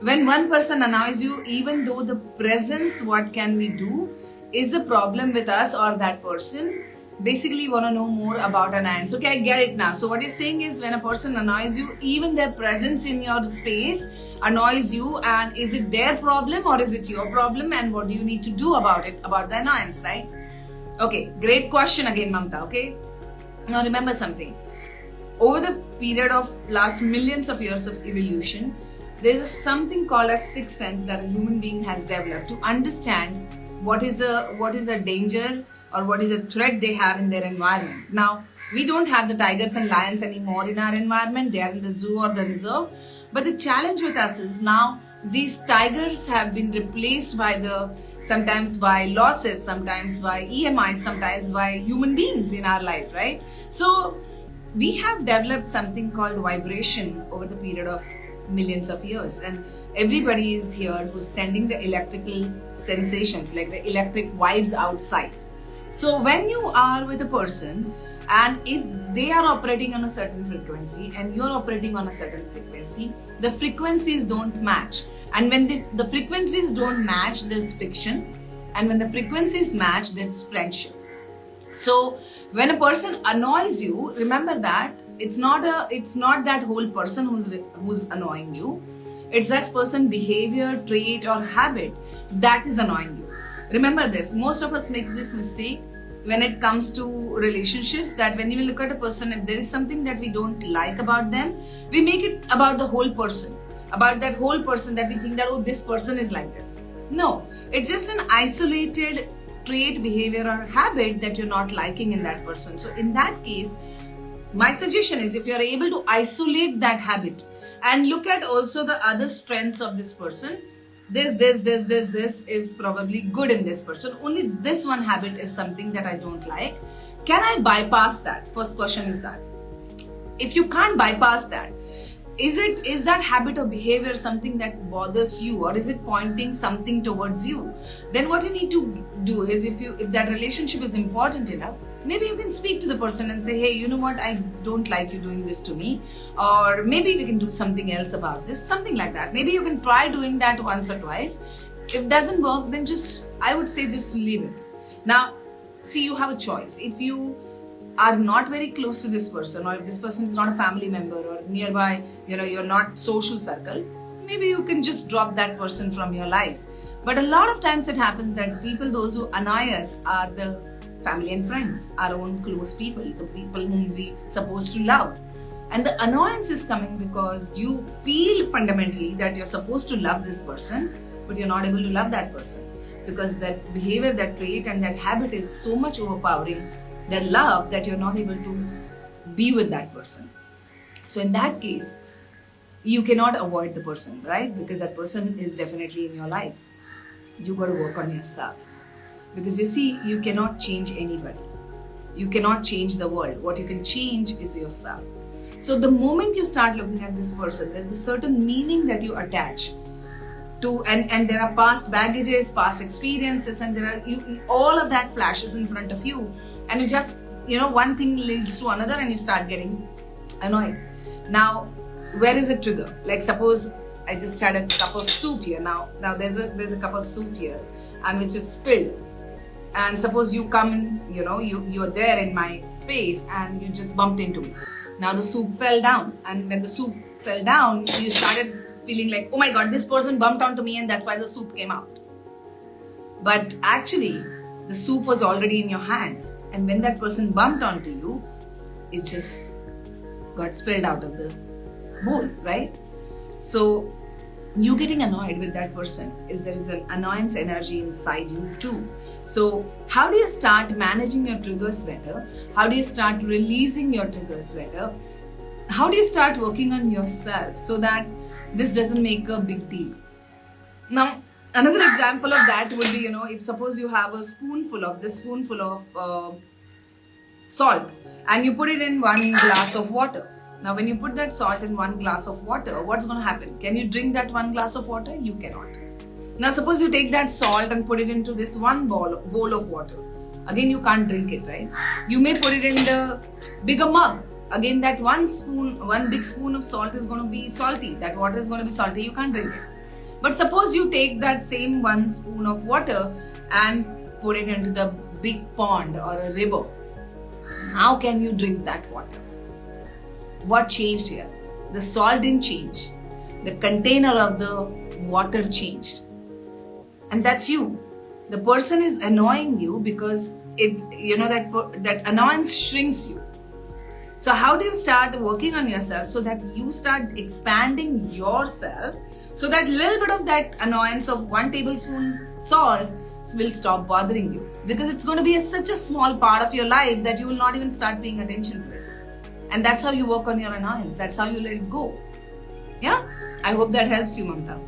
When one person annoys you, even though the presence, what can we do, is the problem with us or that person. Basically, you want to know more about annoyance. Okay, I get it now. So what you're saying is, when a person annoys you, even their presence in your space annoys you, and is it their problem or is it your problem, and what do you need to do about it, about the annoyance, right? Okay, great question again, Mamta. Okay, now remember something. Over the period of last millions of years of evolution, there is something called a sixth sense that a human being has developed to understand what is a danger or what is a threat they have in their environment. Now, we don't have the tigers and lions anymore in our environment. They are in the zoo or the reserve. But the challenge with us is now these tigers have been replaced by sometimes by losses, sometimes by EMIs, sometimes by human beings in our life, right? So we have developed something called vibration over the period of millions of years, and everybody is here who's sending the electrical sensations, like the electric vibes outside. So when you are with a person, and if they are operating on a certain frequency and you're operating on a certain frequency, the frequencies don't match. And when the frequencies don't match, there's friction. And when the frequencies match, there's friendship. So when a person annoys you, remember that it's not that whole person who's annoying you. It's that person behavior, trait or habit that is annoying you. Remember this, most of us make this mistake when it comes to relationships, that when you look at a person, if there is something that we don't like about them, we make it about the whole person, about that whole person, that we think that, oh, this person is like this. No, it's just an isolated trait, behavior or habit that you're not liking in that person. So in that case, my suggestion is, if you're able to isolate that habit and look at also the other strengths of this person, this is probably good in this person. Only this one habit is something that I don't like. Can I bypass that? First question is that. If you can't bypass that, is that habit or behavior something that bothers you, or is it pointing something towards you? Then what you need to do is, if that relationship is important enough, maybe you can speak to the person and say, hey, you know what, I don't like you doing this to me, or maybe we can do something else about this, something like that. Maybe you can try doing that once or twice. If it doesn't work, then I would say just leave it. Now, see, you have a choice. If you are not very close to this person, or if this person is not a family member or nearby, you're not social circle, maybe you can just drop that person from your life. But a lot of times it happens that those who annoy us are the family and friends, our own close people, the people whom we supposed to love. And the annoyance is coming because you feel fundamentally that you're supposed to love this person, but you're not able to love that person, because that behavior, that trait and that habit is so much overpowering their love that you're not able to be with that person. So in that case, you cannot avoid the person, right? Because that person is definitely in your life. You got to work on yourself. Because you see, you cannot change anybody. You cannot change the world. What you can change is yourself. So the moment you start looking at this person, there's a certain meaning that you attach to, and there are past baggages, past experiences, and there are all of that flashes in front of you, and you just, one thing leads to another and you start getting annoyed. Now, where is the trigger? Like, suppose I just had a cup of soup here. Now there's a cup of soup here, and which is spilled. And suppose you come in, you're there in my space and you just bumped into me. Now the soup fell down, and when the soup fell down, you started feeling like, oh my God, this person bumped onto me and that's why the soup came out. But actually, the soup was already in your hand, and when that person bumped onto you, it just got spilled out of the bowl, right? So you getting annoyed with that person there is an annoyance energy inside you too. So how do you start managing your triggers better? How do you start releasing your triggers better? How do you start working on yourself so that this doesn't make a big deal? Now, another example of that would be, if suppose you have a spoonful of salt and you put it in one glass of water. Now, when you put that salt in one glass of water, what's going to happen? Can you drink that one glass of water? You cannot. Now, suppose you take that salt and put it into this one bowl of water. Again, you can't drink it, right? You may put it in the bigger mug. Again, that one big spoon of salt is going to be salty. That water is going to be salty. You can't drink it. But suppose you take that same 1 spoon of water and put it into the big pond or a river. How can you drink that water? What changed here? The salt didn't change. The container of the water changed. And that's you. The person is annoying you because that annoyance shrinks you. So how do you start working on yourself so that you start expanding yourself, so that little bit of that annoyance of 1 tablespoon salt will stop bothering you, because it's going to be such a small part of your life that you will not even start paying attention to it. And that's how you work on your annoyance. That's how you let it go. Yeah? I hope that helps you, Mamta.